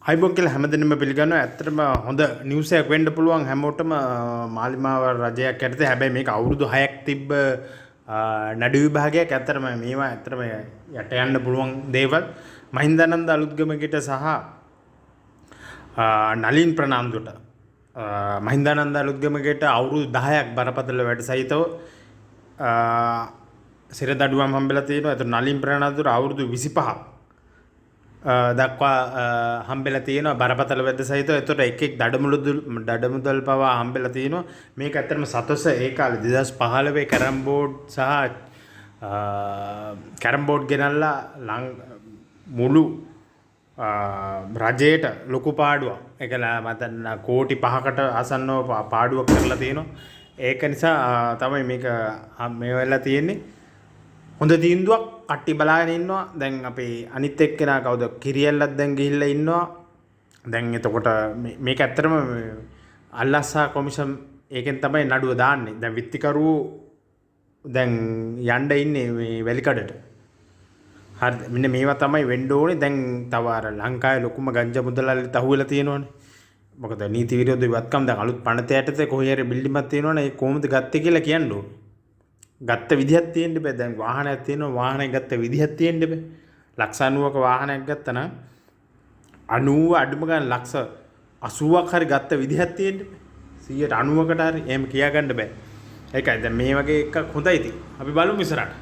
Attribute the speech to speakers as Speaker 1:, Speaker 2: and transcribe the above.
Speaker 1: හයිබෝන් කියලා හැමදෙනෙම පිළිගන්නවා. ඇත්තටම හොඳ නිවුස් එකක් වෙන්න පුළුවන් හැමෝටම මාලිමාව රජයක් යටතේ. හැබැයි මේක අවුරුදු 6ක් තිබ්බ නඩු විභාගයක්. ඇත්තටම මේවා ඇත්තටම යට යන්න පුළුවන් දේවල්. මහින්දානන්ද අලුත්ගමගෙට සහ නලින් ප්‍රනාන්දුට මහින්දානන්ද අලුත්ගමගෙට අවුරුදු 10ක් බරපතල වැඩ සහිතව සිර දඩුවම් හම්බෙලා තියෙනවා. ඒතර නලින් ප්‍රනාන්දුට අවුරුදු 25ක් දක්වා හම්බෙලා තියෙනවා බරපතල වැද්ද සහිතව. ඒතකොට එක් එක් දඩමුදල් පවා හම්බෙලා තියෙනවා. මේක ඇත්තටම සතොස ඒ කාලේ 2015 කැරම් බෝඩ් සහ කැරම් බෝඩ් ගෙනල්ලා මුළු රජයට ලොකු පාඩුවක්. ඒකලා මතන්න කෝටි 5කට ආසන්නව පාඩුවක් කරලා තියෙනවා. ඒක නිසා තමයි මේක මේ වෙලා තියෙන්නේ. හොඳ තීන්දුවක් කට්ටි බලාගෙන ඉන්නවා. දැන් අපේ අනිත් එක්කෙනා කවුද කිරියල්ලක් දැන් ගිහිල්ලා ඉන්නවා. දැන් එතකොට මේක ඇත්තටම අල්ලස්සා කොමිෂන් ඒකෙන් තමයි නඩුව දාන්නේ. දැන් විත්තිකරු දැන් යන්න ඉන්නේ මේ වැලිකඩට. හරිද? මෙන්න මේවා තමයි වෙන්න ඕනේ. දැන් තව අර ලංකාවේ ලොකුම ගංජා මුදලාලිට අහුවෙලා තියෙනවනේ. මොකද නීති විරෝධ විවත්කම් දැන් අලුත් පනත යටතේ කොහේ හරි බිල්ඩිමක් තියෙනවනේ. ඒ කොහොමද ගත්තේ කියලා කියන්න ඕනේ. ගත්ත විදිහක් තියෙන්න බෑ. දැන් වාහනයක් තියෙනවා. වාහනේ ගත්ත විදිහක් තියෙන්න බෑ. ලක්ෂ 90ක වාහනයක් ගත්තා නම් 90 අඩුම ගන්න ලක්ෂ 80ක් හරි ගත්ත විදිහක් තියෙන්න බෑ. 190කට හරි එහෙම කියා ගන්න බෑ. ඒකයි දැන් මේ වගේ එකක් හොඳයි ඉතින්. අපි බලමු ඉස්සරහට.